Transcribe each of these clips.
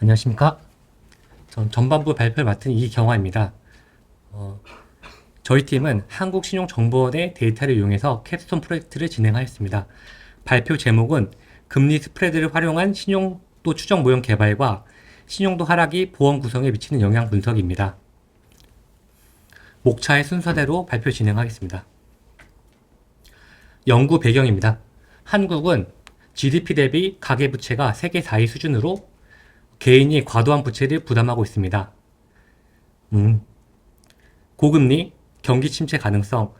안녕하십니까. 전 전반부 발표를 맡은 이경화입니다. 저희 팀은 한국신용정보원의 데이터를 이용해서 캡스톤 프로젝트를 진행하였습니다. 발표 제목은 금리 스프레드를 활용한 신용도 추정 모형 개발과 신용도 하락이 보험 구성에 미치는 영향 분석입니다. 목차의 순서대로 발표 진행하겠습니다. 연구 배경입니다. 한국은 GDP 대비 가계부채가 세계 4위 수준으로 개인이 과도한 부채를 부담하고 있습니다. 고금리, 경기 침체 가능성,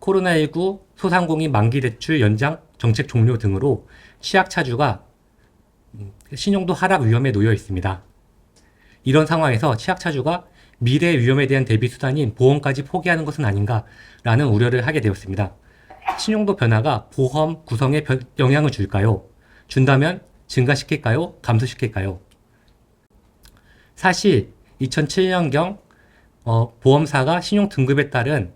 코로나19 소상공인 만기 대출 연장 정책 종료 등으로 취약차주가 신용도 하락 위험에 놓여 있습니다. 이런 상황에서 취약차주가 미래의 위험에 대한 대비 수단인 보험까지 포기하는 것은 아닌가라는 우려를 하게 되었습니다. 신용도 변화가 보험 구성에 영향을 줄까요? 준다면 증가시킬까요? 감소시킬까요? 사실 2007년경 보험사가 신용 등급에 따른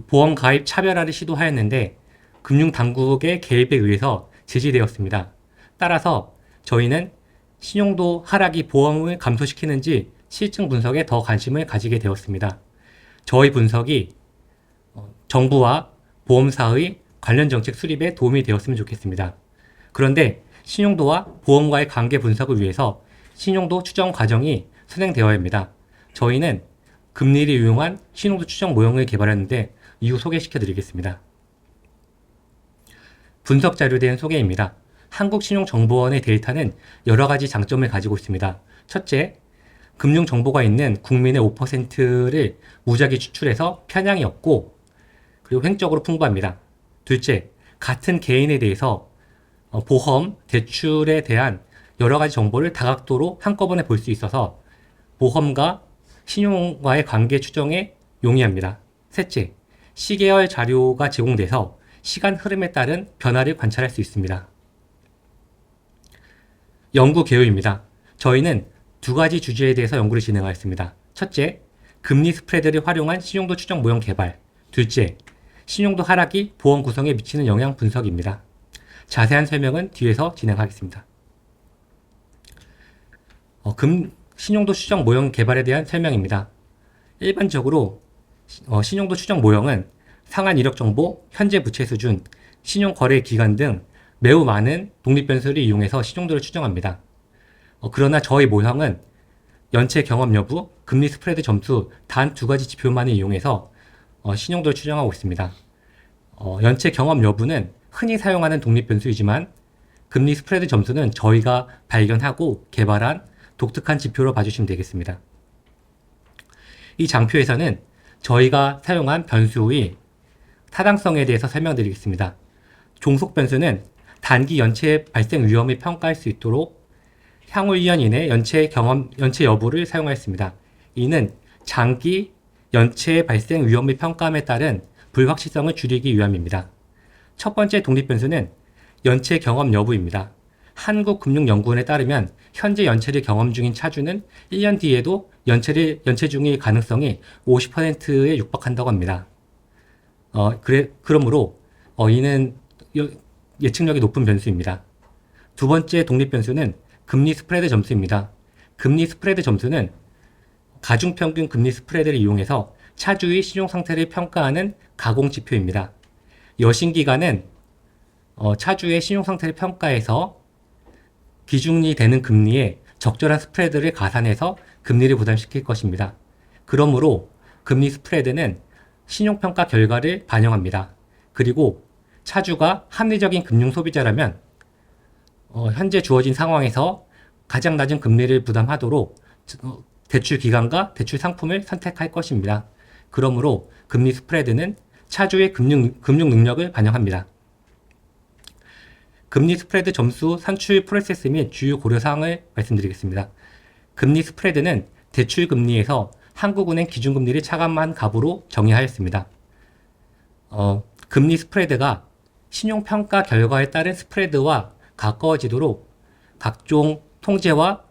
보험 가입 차별화를 시도하였는데 금융당국의 개입에 의해서 제지되었습니다. 따라서 저희는 신용도 하락이 보험을 감소시키는지 실증 분석에 더 관심을 가지게 되었습니다. 저희 분석이 정부와 보험사의 관련 정책 수립에 도움이 되었으면 좋겠습니다. 그런데 신용도와 보험과의 관계 분석을 위해서 신용도 추정 과정이 선행되어야 합니다. 저희는 금리를 이용한 신용도 추정 모형을 개발했는데 이후 소개시켜 드리겠습니다. 분석 자료에 대한 소개입니다. 한국신용정보원의 데이터는 여러 가지 장점을 가지고 있습니다. 첫째, 금융정보가 있는 국민의 5%를 무작위 추출해서 편향이 없고 그리고 횡적으로 풍부합니다. 둘째, 같은 개인에 대해서 보험, 대출에 대한 여러 가지 정보를 다각도로 한꺼번에 볼 수 있어서 보험과 신용과의 관계 추정에 용이합니다. 셋째, 시계열 자료가 제공돼서 시간 흐름에 따른 변화를 관찰할 수 있습니다. 연구 개요입니다. 저희는 두 가지 주제에 대해서 연구를 진행하였습니다. 첫째, 금리 스프레드를 활용한 신용도 추정 모형 개발. 둘째, 신용도 하락이 보험 구성에 미치는 영향 분석입니다. 자세한 설명은 뒤에서 진행하겠습니다. 신용도 추정 모형 개발에 대한 설명입니다. 일반적으로 신용도 추정 모형은 상한 이력 정보, 현재 부채 수준, 신용 거래 기간 등 매우 많은 독립 변수를 이용해서 신용도를 추정합니다. 그러나 저희 모형은 연체 경험 여부, 금리 스프레드 점수 단 두 가지 지표만을 이용해서 신용도를 추정하고 있습니다. 연체 경험 여부는 흔히 사용하는 독립 변수이지만 금리 스프레드 점수는 저희가 발견하고 개발한 독특한 지표로 봐주시면 되겠습니다. 이 장표에서는 저희가 사용한 변수의 타당성에 대해서 설명드리겠습니다. 종속 변수는 단기 연체 발생 위험을 평가할 수 있도록 향후 1년 이내 연체 여부를 사용하였습니다. 이는 장기 연체 발생 위험을 평가함에 따른 불확실성을 줄이기 위함입니다. 첫 번째 독립 변수는 연체 경험 여부입니다. 한국금융연구원에 따르면 현재 연체를 경험 중인 차주는 1년 뒤에도 연체 중일 가능성이 50%에 육박한다고 합니다. 그러므로 이는 예측력이 높은 변수입니다. 두 번째 독립 변수는 금리 스프레드 점수입니다. 금리 스프레드 점수는 가중평균 금리 스프레드를 이용해서 차주의 신용 상태를 평가하는 가공 지표입니다. 여신기간은 차주의 신용 상태를 평가해서 기준이 되는 금리에 적절한 스프레드를 가산해서 금리를 부담시킬 것입니다. 그러므로 금리 스프레드는 신용평가 결과를 반영합니다. 그리고 차주가 합리적인 금융 소비자라면 현재 주어진 상황에서 가장 낮은 금리를 부담하도록 대출 기간과 대출 상품을 선택할 것입니다. 그러므로 금리 스프레드는 차주의 금융 능력을 반영합니다. 금리 스프레드 점수 산출 프로세스 및 주요 고려사항을 말씀드리겠습니다. 금리 스프레드는 대출 금리에서 한국은행 기준금리를 차감한 값으로 정의하였습니다. 금리 스프레드가 신용평가 결과에 따른 스프레드와 가까워지도록 각종 통제와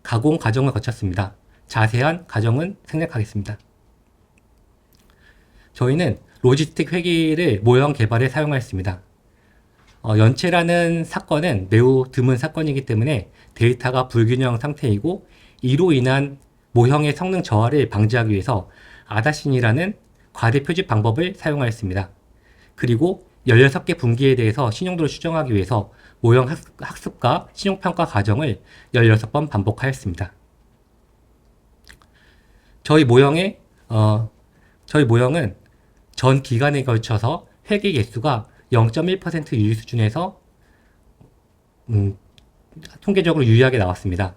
가공 과정을 거쳤습니다. 자세한 과정은 생략하겠습니다. 저희는 로지스틱 회계를 모형 개발에 사용하였습니다. 연체라는 사건은 매우 드문 사건이기 때문에 데이터가 불균형 상태이고 이로 인한 모형의 성능 저하를 방지하기 위해서 아다신이라는 과대 표집 방법을 사용하였습니다. 그리고 16개 분기에 대해서 신용도를 추정하기 위해서 모형 학습과 신용평가 과정을 16번 반복하였습니다. 저희 모형은 전 기간에 걸쳐서 회계 개수가 0.1% 유의 수준에서 통계적으로 유의하게 나왔습니다.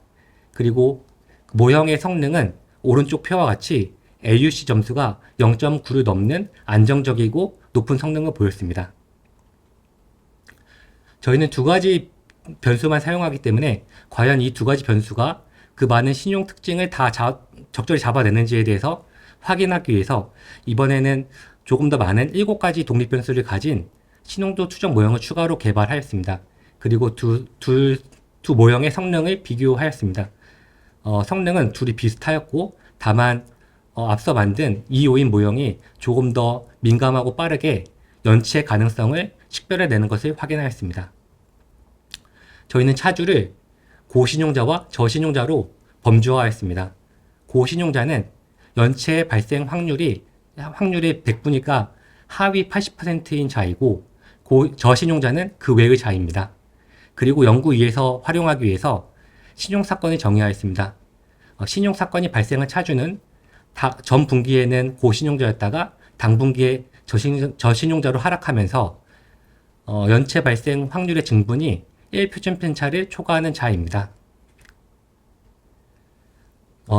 그리고 모형의 성능은 오른쪽 표와 같이 AUC 점수가 0.9를 넘는 안정적이고 높은 성능을 보였습니다. 저희는 두 가지 변수만 사용하기 때문에 과연 이 두 가지 변수가 그 많은 신용 특징을 다 적절히 잡아내는지에 대해서 확인하기 위해서 이번에는 조금 더 많은 7가지 독립 변수를 가진 신용도 추정 모형을 추가로 개발하였습니다. 그리고 두 모형의 성능을 비교하였습니다. 성능은 둘이 비슷하였고 다만 앞서 만든 2호인 모형이 조금 더 민감하고 빠르게 연체 가능성을 식별해내는 것을 확인하였습니다. 저희는 차주를 고신용자와 저신용자로 범주화하였습니다. 고신용자는 연체 발생 확률이 100분이니까 하위 80%인 자이고 저신용자는 그 외의 자입니다. 그리고 연구 2에서 활용하기 위해서 신용사건을 정의하였습니다. 신용사건이 발생한 차주는 전 분기에는 고신용자였다가 당분기에 저신용자로 하락하면서 연체 발생 확률의 증분이 1표준 편차를 초과하는 차입니다.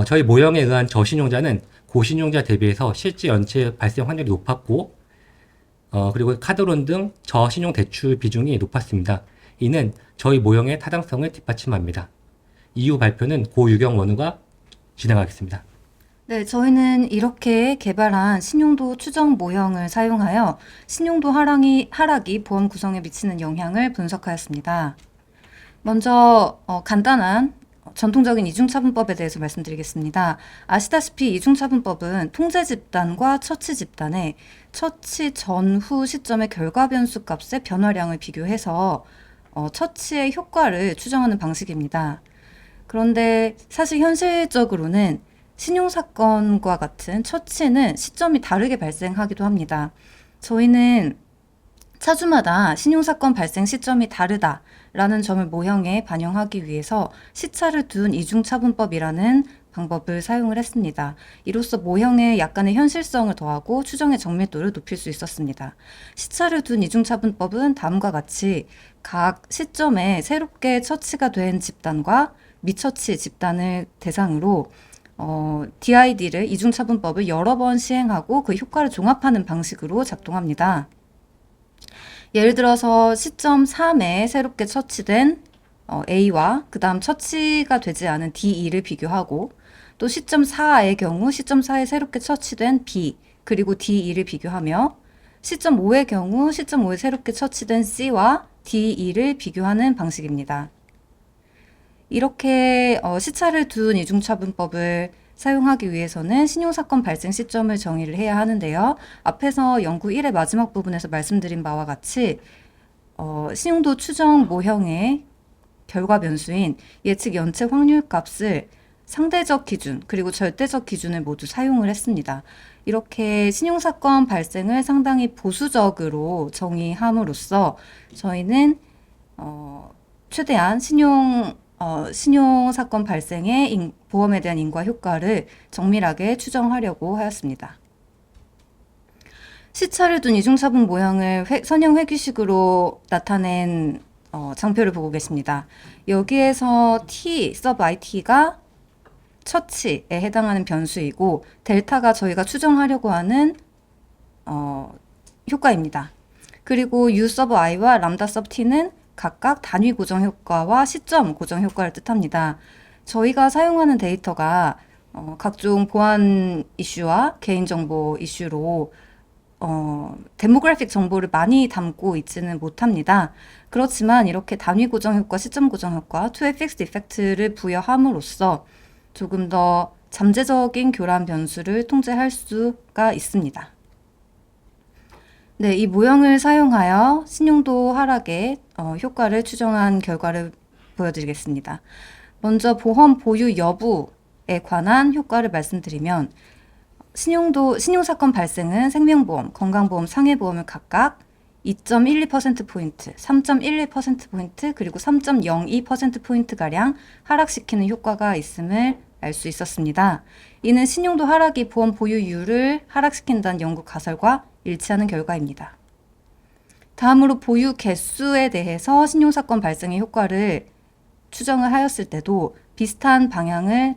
저희 모형에 의한 저신용자는 고신용자 대비해서 실제 연체 발생 확률이 높았고 그리고 카드론 등 저신용 대출 비중이 높았습니다. 이는 저희 모형의 타당성을 뒷받침합니다. 이후 발표는 고유경 원우가 진행하겠습니다. 네, 저희는 이렇게 개발한 신용도 추정 모형을 사용하여 신용도 하락이 보험 구성에 미치는 영향을 분석하였습니다. 먼저 간단한 전통적인 이중차분법에 대해서 말씀드리겠습니다. 아시다시피 이중차분법은 통제 집단과 처치 집단의 처치 전후 시점의 결과 변수 값의 변화량을 비교해서 처치의 효과를 추정하는 방식입니다. 그런데 사실 현실적으로는 신용사건과 같은 처치는 시점이 다르게 발생하기도 합니다. 저희는 차주마다 신용사건 발생 시점이 다르다라는 점을 모형에 반영하기 위해서 시차를 둔 이중차분법이라는 방법을 사용을 했습니다. 이로써 모형에 약간의 현실성을 더하고 추정의 정밀도를 높일 수 있었습니다. 시차를 둔 이중차분법은 다음과 같이 각 시점에 새롭게 처치가 된 집단과 미처치 집단을 대상으로 DID를 이중차분법을 여러 번 시행하고 그 효과를 종합하는 방식으로 작동합니다. 예를 들어서 시점 3에 새롭게 처치된 A와 그 다음 처치가 되지 않은 D2를 비교하고 또 시점 4의 경우 시점 4에 새롭게 처치된 B 그리고 D2를 비교하며 시점 5의 경우 시점 5에 새롭게 처치된 C와 D2를 비교하는 방식입니다. 이렇게 시차를 둔 이중차분법을 사용하기 위해서는 신용사건 발생 시점을 정의를 해야 하는데요. 앞에서 연구 1의 마지막 부분에서 말씀드린 바와 같이 신용도 추정 모형의 결과 변수인 예측 연체 확률 값을 상대적 기준 그리고 절대적 기준을 모두 사용을 했습니다. 이렇게 신용사건 발생을 상당히 보수적으로 정의함으로써 저희는 최대한 신용사건 발생의 보험에 대한 인과 효과를 정밀하게 추정하려고 하였습니다. 시차를 둔 이중차분 모형을 선형 회귀식으로 나타낸 장표를 보고 계십니다. 여기에서 t sub it가 처치에 해당하는 변수이고 델타가 저희가 추정하려고 하는 효과입니다. 그리고 u sub i와 람다 sub t는 각각 단위 고정 효과와 시점 고정 효과를 뜻합니다. 저희가 사용하는 데이터가 각종 보안 이슈와 개인정보 이슈로 데모그래픽 정보를 많이 담고 있지는 못합니다. 그렇지만 이렇게 단위 고정 효과, 시점 고정 효과, 2의 픽스드 이펙트를 부여함으로써 조금 더 잠재적인 교란 변수를 통제할 수가 있습니다. 네, 이 모형을 사용하여 신용도 하락의 효과를 추정한 결과를 보여드리겠습니다. 먼저 보험 보유 여부에 관한 효과를 말씀드리면 신용사건 발생은 생명보험, 건강보험, 상해보험을 각각 2.12%포인트, 3.11%포인트, 그리고 3.02%포인트가량 하락시키는 효과가 있음을 알 수 있었습니다. 이는 신용도 하락이 보험 보유율을 하락시킨다는 연구 가설과 일치하는 결과입니다. 다음으로 보유 개수에 대해서 신용사건 발생의 효과를 추정을 하였을 때도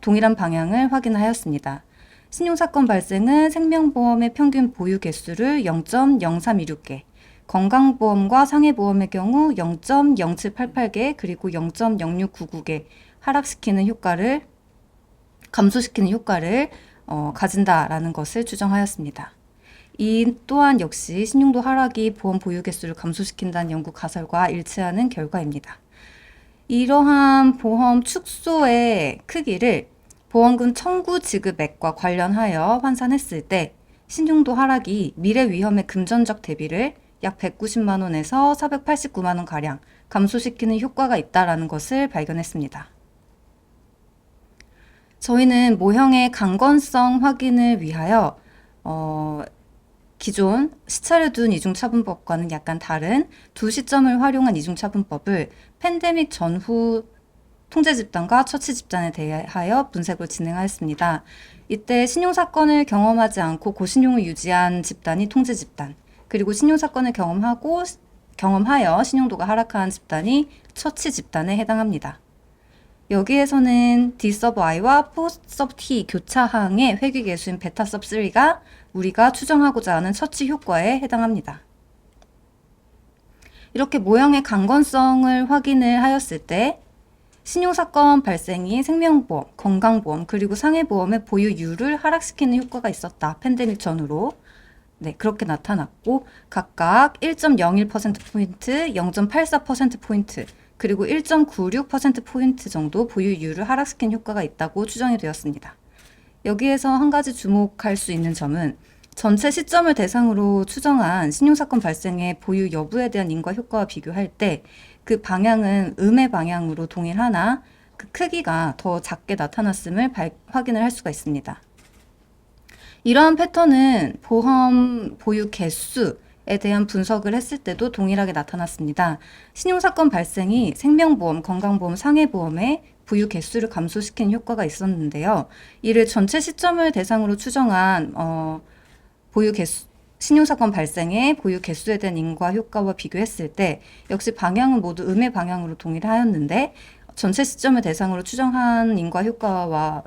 동일한 방향을 확인하였습니다. 신용사건 발생은 생명보험의 평균 보유 개수를 0.0326개, 건강보험과 상해보험의 경우 0.0788개, 그리고 0.0699개 감소시키는 효과를 가진다라는 것을 추정하였습니다. 이 또한 역시 신용도 하락이 보험 보유 개수를 감소시킨다는 연구 가설과 일치하는 결과입니다. 이러한 보험 축소의 크기를 보험금 청구 지급액과 관련하여 환산했을 때 신용도 하락이 미래 위험의 금전적 대비를 약 190만 원에서 489만 원 가량 감소시키는 효과가 있다라는 것을 발견했습니다. 저희는 모형의 강건성 확인을 위하여 기존 시차를 둔 이중차분법과는 약간 다른 두 시점을 활용한 이중차분법을 팬데믹 전후 통제 집단과 처치 집단에 대하여 분석을 진행하였습니다. 이때 신용사건을 경험하지 않고 고신용을 유지한 집단이 통제 집단, 그리고 신용사건을 경험하여 신용도가 하락한 집단이 처치 집단에 해당합니다. 여기에서는 D sub i와 4 sub t 교차항의 회귀계수인 베타 sub 3가 우리가 추정하고자 하는 처치 효과에 해당합니다. 이렇게 모형의 강건성을 확인을 하였을 때 신용사건 발생이 생명보험, 건강보험, 그리고 상해보험의 보유율을 하락시키는 효과가 있었다. 팬데믹 전후로. 네, 그렇게 나타났고 각각 1.01%포인트, 0.84%포인트, 그리고 1.96%포인트 정도 보유율을 하락시킨 효과가 있다고 추정이 되었습니다. 여기에서 한 가지 주목할 수 있는 점은 전체 시점을 대상으로 추정한 신용사건 발생의 보유 여부에 대한 인과 효과와 비교할 때 그 방향은 음의 방향으로 동일하나 그 크기가 더 작게 나타났음을 확인을 할 수가 있습니다. 이러한 패턴은 보험 보유 개수에 대한 분석을 했을 때도 동일하게 나타났습니다. 신용사건 발생이 생명보험, 건강보험, 상해보험의 보유 개수를 감소시키는 효과가 있었는데요. 이를 전체 시점을 대상으로 추정한 신용사건 발생의 보유 개수에 대한 인과 효과와 비교했을 때 역시 방향은 모두 음의 방향으로 동일하였는데 전체 시점을 대상으로 추정한 인과 효과와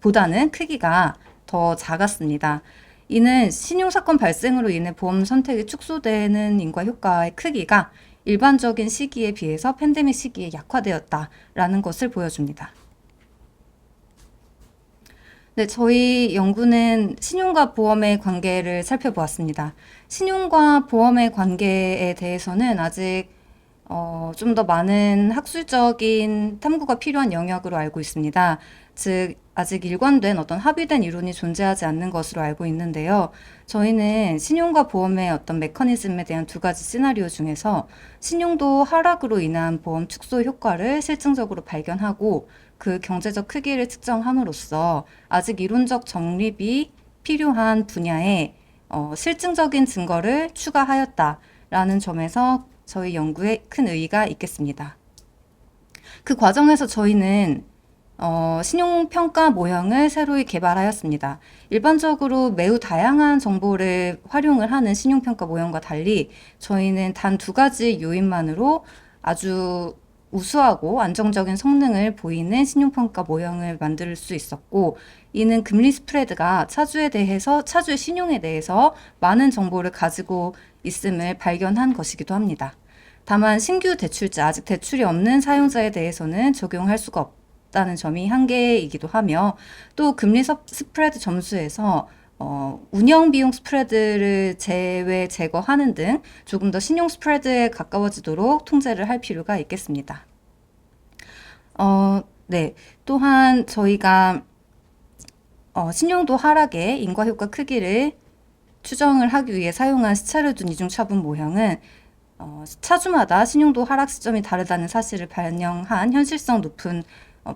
보다는 크기가 더 작았습니다. 이는 신용사건 발생으로 인해 보험 선택이 축소되는 인과 효과의 크기가 일반적인 시기에 비해서 팬데믹 시기에 약화되었다라는 것을 보여줍니다. 네, 저희 연구는 신용과 보험의 관계를 살펴보았습니다. 신용과 보험의 관계에 대해서는 아직 좀 더 많은 학술적인 탐구가 필요한 영역으로 알고 있습니다. 즉, 아직 일관된 어떤 합의된 이론이 존재하지 않는 것으로 알고 있는데요. 저희는 신용과 보험의 어떤 메커니즘에 대한 두 가지 시나리오 중에서 신용도 하락으로 인한 보험 축소 효과를 실증적으로 발견하고 그 경제적 크기를 측정함으로써 아직 이론적 정립이 필요한 분야에 실증적인 증거를 추가하였다라는 점에서 저희 연구에 큰 의의가 있겠습니다. 그 과정에서 저희는 신용평가 모형을 새로이 개발하였습니다. 일반적으로 매우 다양한 정보를 활용을 하는 신용평가 모형과 달리 저희는 단 두 가지 요인만으로 아주 우수하고 안정적인 성능을 보이는 신용평가 모형을 만들 수 있었고, 이는 금리 스프레드가 차주의 신용에 대해서 많은 정보를 가지고 있음을 발견한 것이기도 합니다. 다만 신규 대출자, 아직 대출이 없는 사용자에 대해서는 적용할 수가 다는 점이 한계이기도 하며 또 금리 스프레드 점수에서 운영 비용 스프레드를 제거하는 등 조금 더 신용 스프레드에 가까워지도록 통제를 할 필요가 있겠습니다. 네. 또한 저희가 신용도 하락의 인과효과 크기를 추정을 하기 위해 사용한 시차를 둔 이중차분 모형은 차주마다 신용도 하락 시점이 다르다는 사실을 반영한 현실성 높은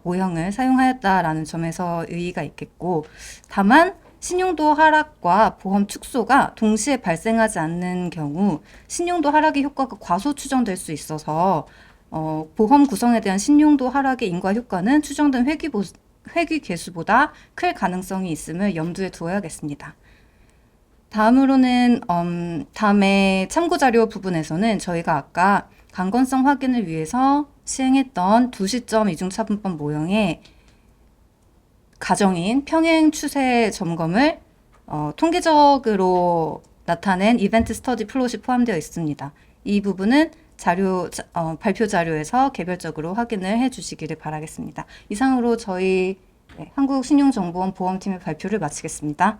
모형을 사용하였다라는 점에서 의의가 있겠고, 다만 신용도 하락과 보험 축소가 동시에 발생하지 않는 경우 신용도 하락의 효과가 과소 추정될 수 있어서 보험 구성에 대한 신용도 하락의 인과 효과는 추정된 회귀 개수보다 클 가능성이 있음을 염두에 두어야겠습니다. 다음으로는 다음에 참고자료 부분에서는 저희가 아까 강건성 확인을 위해서 시행했던 두 시점 이중차분법 모형의 가정인 평행 추세 점검을 통계적으로 나타낸 이벤트 스터디 플롯이 포함되어 있습니다. 이 부분은 발표 자료에서 개별적으로 확인을 해 주시기를 바라겠습니다. 이상으로 저희 한국신용정보원 보험팀의 발표를 마치겠습니다.